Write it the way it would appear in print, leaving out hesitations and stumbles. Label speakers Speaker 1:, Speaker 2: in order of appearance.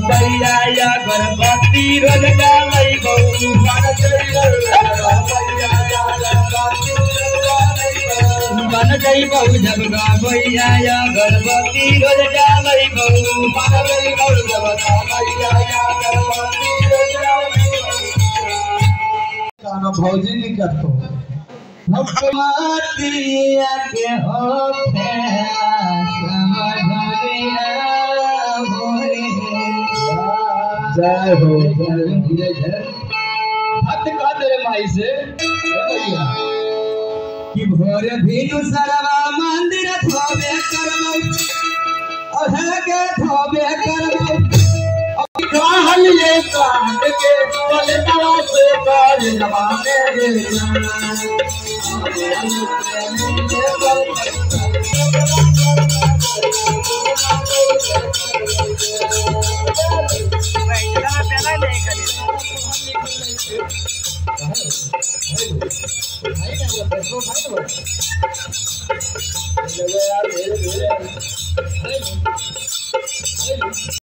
Speaker 1: भैया या गणपति रोजगा लई बहु बन गई बहु जबगा भैया या गणपति रोजगा लई बहु बन गई बहु जबगा भैया या गणपति रोजगा गाना भौजी नहीं करतो भगवतिया के हो जय हो जय हाथ कहा तेरे माई से भैया कि भोर भीनु सरवा मंदिर थोबे करमौ अहे के थोबे करमौ कहल ये काट के बोले तवा से कर नवाने दे भाई